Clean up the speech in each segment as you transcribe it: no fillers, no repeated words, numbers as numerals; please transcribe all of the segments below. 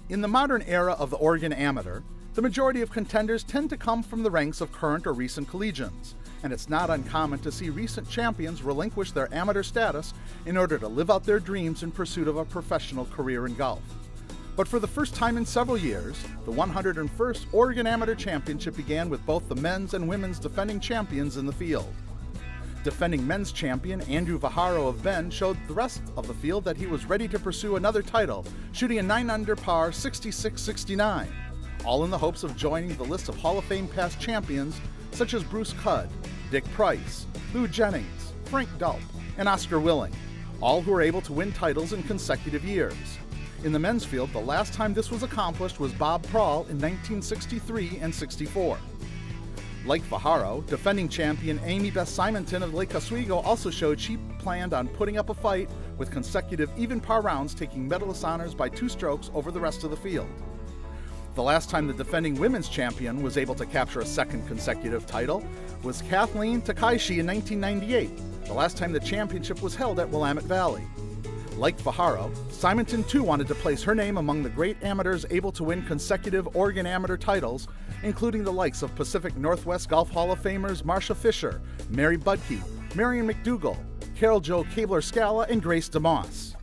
In the modern era of the Oregon Amateur, the majority of contenders tend to come from the ranks of current or recent collegians, and it's not uncommon to see recent champions relinquish their amateur status in order to live out their dreams in pursuit of a professional career in golf. But for the first time in several years, the 101st Oregon Amateur Championship began with both the men's and women's defending champions in the field. Defending men's champion Andrew Vaharo of Bend showed the rest of the field that he was ready to pursue another title, shooting a 9-under par 66-69, all in the hopes of joining the list of Hall of Fame past champions such as Bruce Cudd, Dick Price, Lou Jennings, Frank Delp, and Oscar Willing, all who were able to win titles in consecutive years. In the men's field, the last time this was accomplished was Bob Prawl in 1963 and 64. Like Vaharo, defending champion Amy Beth Simonton of Lake Oswego also showed she planned on putting up a fight with consecutive even par rounds, taking medalist honors by 2 strokes over the rest of the field. The last time the defending women's champion was able to capture a second consecutive title was Kathleen Takaishi in 1998, the last time the championship was held at Willamette Valley. Like Vaharo, Simonton too wanted to place her name among the great amateurs able to win consecutive Oregon Amateur titles, including the likes of Pacific Northwest Golf Hall of Famers Marcia Fisher, Mary Budke, Marion McDougall, Carol Jo Cabler-Scala, and Grace DeMoss.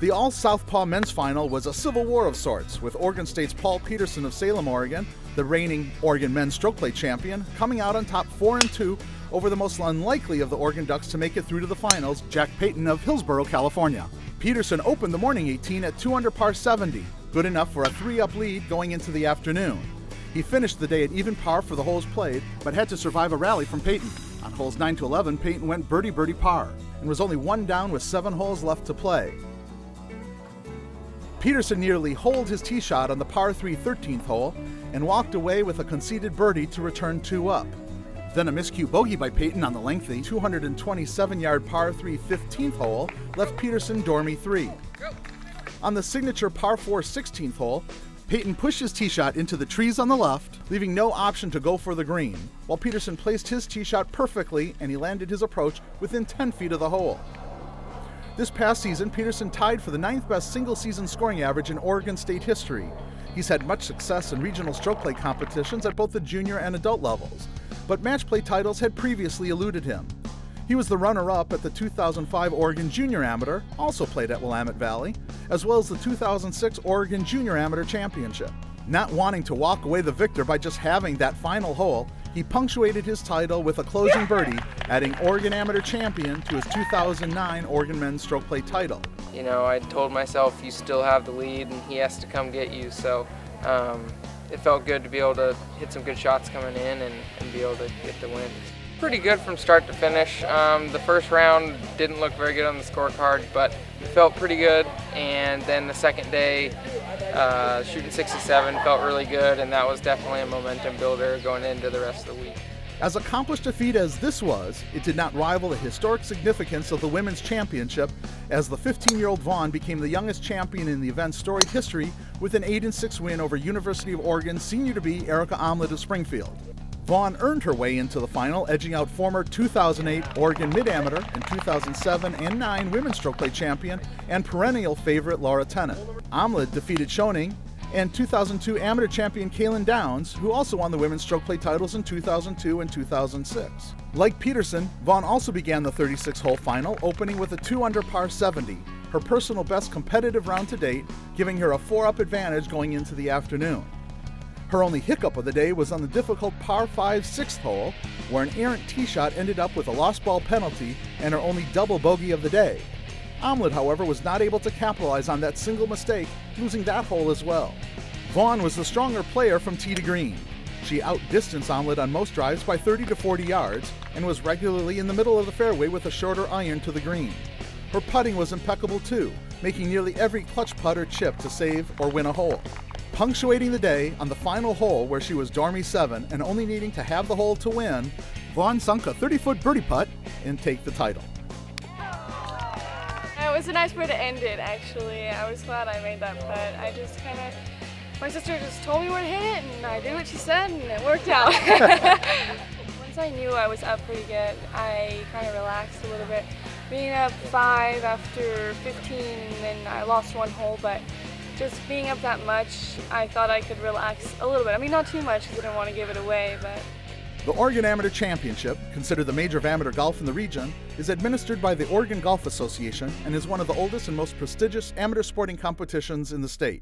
The all-Southpaw men's final was a civil war of sorts, with Oregon State's Paul Peterson of Salem, Oregon, the reigning Oregon men's stroke play champion, coming out on top 4-2 over the most unlikely of the Oregon Ducks to make it through to the finals, Jack Payton of Hillsborough, California. Peterson opened the morning 18 at 2-under par 70, good enough for a 3-up lead going into the afternoon. He finished the day at even par for the holes played, but had to survive a rally from Payton. On holes 9 to 11, Payton went birdie par, and was only 1 down with 7 holes left to play. Peterson nearly holed his tee shot on the par 3 13th hole, and walked away with a conceded birdie to return 2 up. Then a miscue bogey by Payton on the lengthy 227-yard par 3 15th hole left Peterson dormy 3. On the signature par 4 16th hole, Payton pushed his tee shot into the trees on the left, leaving no option to go for the green, while Peterson placed his tee shot perfectly and he landed his approach within 10 feet of the hole. This past season, Peterson tied for the 9th best single-season scoring average in Oregon State history. He's had much success in regional stroke play competitions at both the junior and adult levels, but match play titles had previously eluded him. He was the runner-up at the 2005 Oregon Junior Amateur, also played at Willamette Valley, as well as the 2006 Oregon Junior Amateur Championship. Not wanting to walk away the victor by just having that final hole, he punctuated his title with a closing birdie, adding Oregon Amateur Champion to his 2009 Oregon Men's Stroke Play title. You know, I told myself you still have the lead and he has to come get you, so it felt good to be able to hit some good shots coming in and be able to get the win. Pretty good from start to finish. The first round didn't look very good on the scorecard, but it felt pretty good. And then the second day, shooting 67 felt really good, and that was definitely a momentum builder going into the rest of the week. As accomplished a feat as this was, it did not rival the historic significance of the women's championship, as the 15-year-old Vaughn became the youngest champion in the event's storied history with an 8-6 win over University of Oregon senior-to-be Erica Omlet of Springfield. Vaughn earned her way into the final, edging out former 2008 Oregon Mid-Amateur and 2007 and 9 women's stroke play champion and perennial favorite Laura Tennant. Omlet defeated Schoening and 2002 amateur champion Kaylin Downs, who also won the women's stroke play titles in 2002 and 2006. Like Peterson, Vaughn also began the 36-hole final, opening with a 2-under par 70, her personal best competitive round to date, giving her a 4-up advantage going into the afternoon. Her only hiccup of the day was on the difficult par 5 6th hole, where an errant tee shot ended up with a lost ball penalty and her only double bogey of the day. Omlet, however, was not able to capitalize on that single mistake, losing that hole as well. Vaughn was the stronger player from tee to green. She outdistanced Omlet on most drives by 30 to 40 yards and was regularly in the middle of the fairway with a shorter iron to the green. Her putting was impeccable too, making nearly every clutch putt or chip to save or win a hole. Punctuating the day on the final hole, where she was dormy 7 and only needing to have the hole to win, Vaughn sunk a 30-foot birdie putt and take the title. It was a nice way to end it, actually. I was glad I made that putt. My sister just told me where to hit it, and I did what she said, and it worked out. Once I knew I was up pretty good, I kind of relaxed a little bit. Being up 5 after 15, and then I lost 1 hole, but just being up that much, I thought I could relax a little bit. I mean, not too much because I didn't want to give it away, but... The Oregon Amateur Championship, considered the major of amateur golf in the region, is administered by the Oregon Golf Association and is one of the oldest and most prestigious amateur sporting competitions in the state.